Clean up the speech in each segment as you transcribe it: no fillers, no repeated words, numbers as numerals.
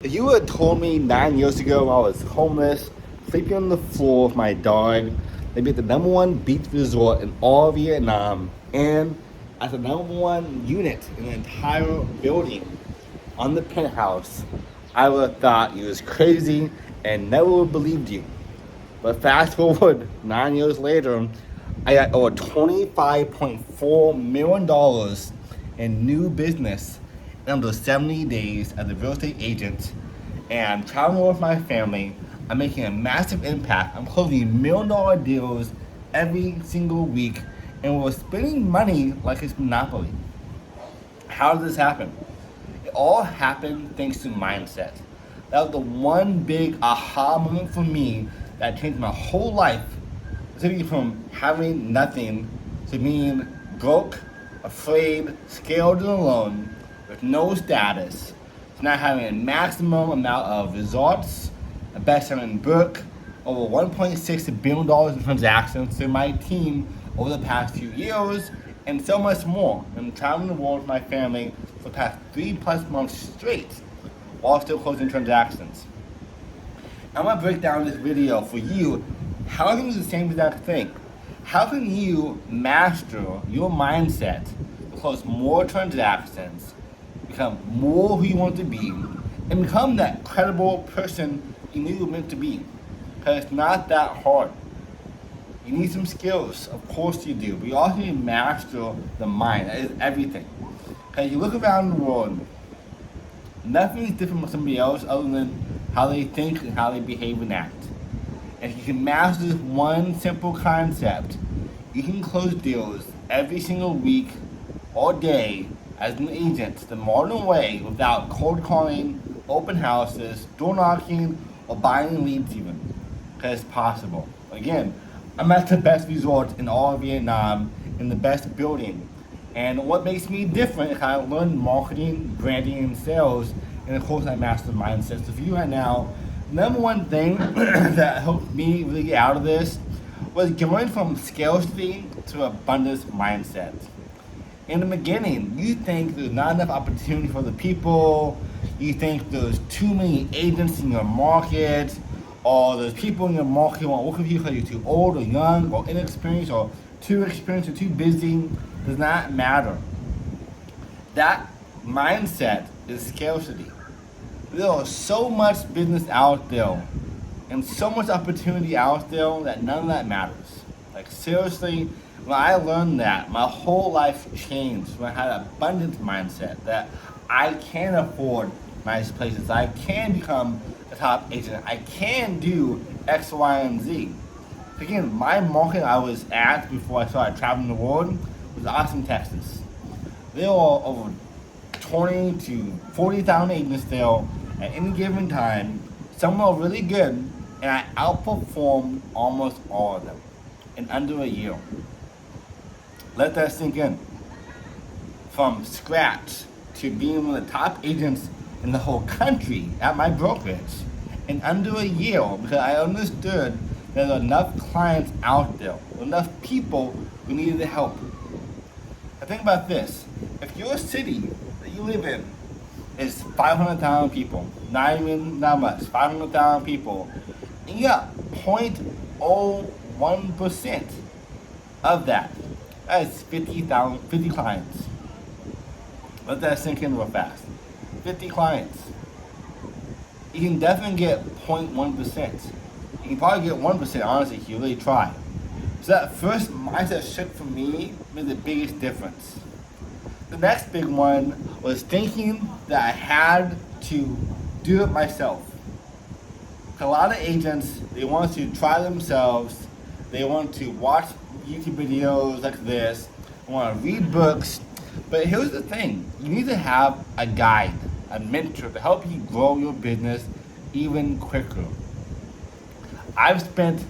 If you had told me 9 years ago I was homeless, sleeping on the floor with my dog, maybe at the number one beach resort in all of Vietnam, and as the number one unit in the entire building on the penthouse, I would have thought you was crazy and never would have believed you. But fast forward 9 years later, I got over $25.4 million in new business in under 70 days as a real estate agent. And traveling with my family, I'm making a massive impact. I'm closing $1 million deals every single week, and we're spending money like it's Monopoly. How did this happen? It all happened thanks to mindset. That was the one big aha moment for me that changed my whole life. Taking from having nothing to being broke, afraid, scared, and alone, with no status, to now having a maximum amount of results, a best-selling book, over $1.6 billion in transactions through my team over the past few years, and so much more. I'm traveling the world with my family for the past 3+ months straight, while still closing transactions. I'm gonna break down this video for you how can you do the same exact thing. How can you master your mindset to close more transactions, become more who you want to be, and become that credible person you knew you were meant to be? Because it's not that hard. You need some skills, of course you do, but you also need to master the mind. That is everything. Because you look around the world, nothing is different from somebody else other than how they think and how they behave and act. And if you can master this one simple concept, you can close deals every single week or day as an agent the modern way without cold calling, open houses, door knocking, or buying leads even. Because it's possible. Again, I'm at the best resort in all of Vietnam, in the best building. And what makes me different is I learned marketing, branding, and sales, and of course I mastered mindset. So for you right now, number one thing that helped me really get out of this was going from scarcity to abundance mindset. In the beginning, you think there's not enough opportunity for the people, you think there's too many agents in your market, or there's people in your market who won't work with you because you're too old or young or inexperienced or too experienced or too busy. Does not matter. That mindset is scarcity. There is so much business out there and so much opportunity out there that none of that matters. Like seriously, when I learned that, my whole life changed when I had an abundance mindset that I can afford nice places, I can become a top agent, I can do X, Y, and Z. Again, my market I was at before I started traveling the world was Austin, Texas. There were over 20 to 40,000 agents there at any given time. Some were really good, and I outperformed almost all of them in under a year. Let that sink in. From scratch to being one of the top agents in the whole country at my brokerage in under a year, because I understood there are enough clients out there, enough people who needed the help. Now think about this. If your city that you live in is 500,000 people, not even that much, 500,000 people, and you got 0.01% of that, that is 50 clients. Let that sink in real fast. 50 clients. You can definitely get 0.1%. You can probably get 1%, honestly, if you really try. So that first mindset shift for me made the biggest difference. The next big one was thinking that I had to do it myself. A lot of agents, they want to try themselves, they want to watch YouTube videos like this, they want to read books, but here's the thing, you need to have a guide, a mentor to help you grow your business even quicker. I've spent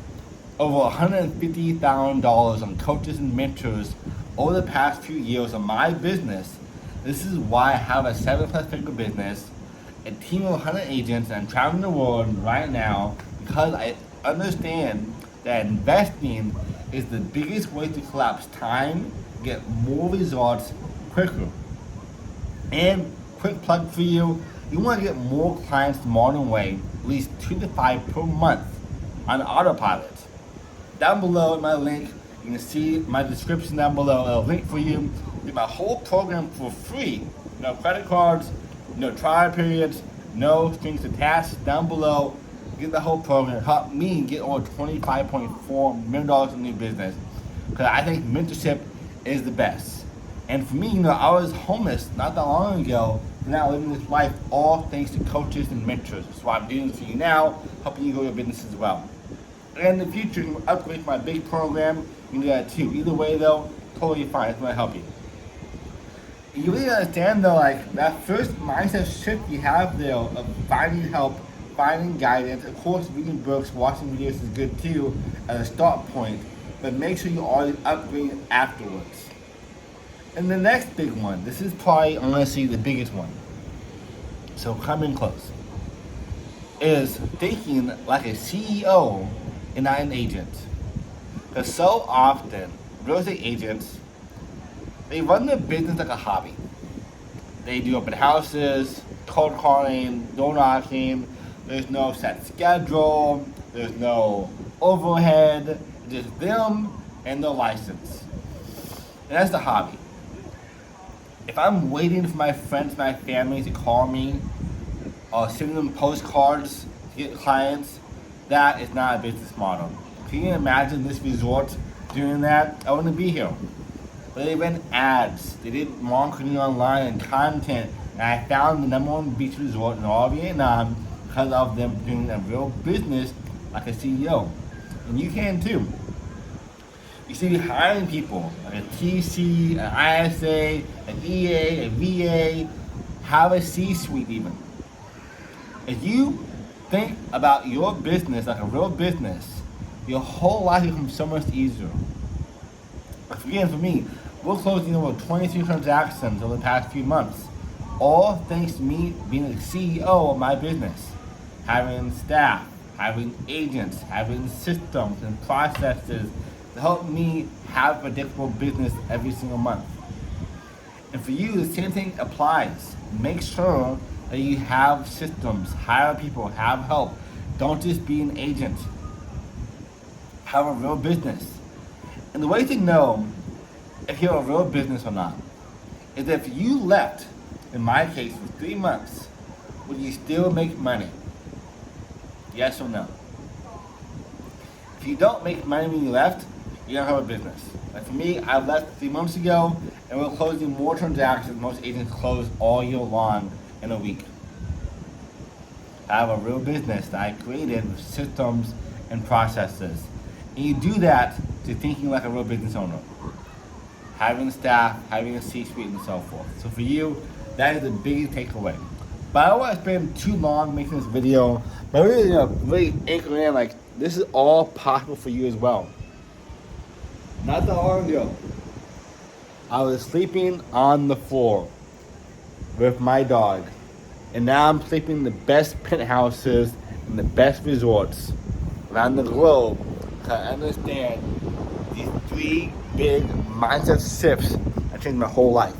over $150,000 on coaches and mentors over the past few years on my business. This is why I have a 7+ figure business, a team of 100 agents, and I'm traveling the world right now because I understand that investing is the biggest way to collapse time, get more results quicker. And quick plug for you, You want to get more clients the modern way, at least 2 to 5 per month on autopilot. Down below in my link, you can see my description down below, a link for you. Get my whole program for free. No credit cards, no trial periods, no strings attached. Down below, get the whole program. Help me get over $25.4 million in new business. Because I think mentorship is the best. And for me, I was homeless not that long ago, and now living this life all thanks to coaches and mentors. So I'm doing this for you now, helping you grow your business as well. And in the future, you can upgrade my big program. You can do that too. Either way though, totally fine. It's gonna help you. You really understand though, like that first mindset shift you have there of finding help, finding guidance. Of course, reading books, watching videos is good too as a start point, but make sure you always upgrade afterwards. And the next big one, this is probably honestly the biggest one. So come in close. Is thinking like a CEO and not an agent. Because so often, real estate agents, they run their business like a hobby. They do open houses, cold calling, door knocking. There's no set schedule. There's no overhead. Just them and their license. And that's the hobby. If I'm waiting for my friends, my family to call me, or sending them postcards to get clients, that is not a business model. Can you imagine this resort doing that? I wouldn't be here. But they ran ads, they did marketing online and content, and I found the #1 beach resort in all Vietnam because of them doing a real business like a CEO. And you can too. You should be hiring people like a TC, an ISA, an EA, a VA, have a C-suite even. If you think about your business like a real business, your whole life becomes so much easier. Again, for me, we're closing over 22 transactions over the past few months, all thanks to me being the CEO of my business, having staff, having agents, having systems and processes to help me have a predictable business every single month. And for you, the same thing applies. Make sure that you have systems, hire people, have help. Don't just be an agent. Have a real business. And the way to know if you're a real business or not is if you left, in my case, for 3 months, would you still make money? Yes or no? If you don't make money when you left, you don't have a business. Like for me, I left 3 months ago, and we're closing more transactions than most agents close all year long in a week. I have a real business that I created with systems and processes. And you do that to thinking like a real business owner. Having staff, having a C-suite and so forth. So for you, that is the biggest takeaway. But I don't want to spend too long making this video, but really, really anchoring in like this is all possible for you as well. Not that long ago, I was sleeping on the floor with my dog. And now I'm sleeping in the best penthouses and the best resorts around the globe to understand these 3 big mindset shifts that changed my whole life.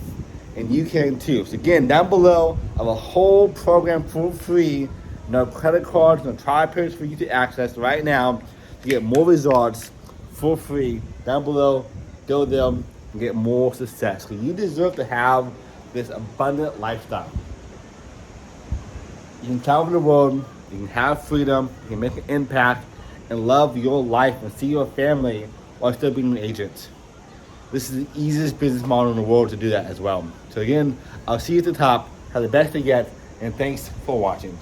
And you can too. So again, down below, I have a whole program for free. No credit cards, no trial periods for you to access right now to get more results for free. Down below, go there and get more success. Because you deserve to have this abundant lifestyle. You can travel the world, you can have freedom, you can make an impact, and love your life and see your family while still being an agent. This is the easiest business model in the world to do that as well. So again, I'll see you at the top. Have the best day yet, and thanks for watching.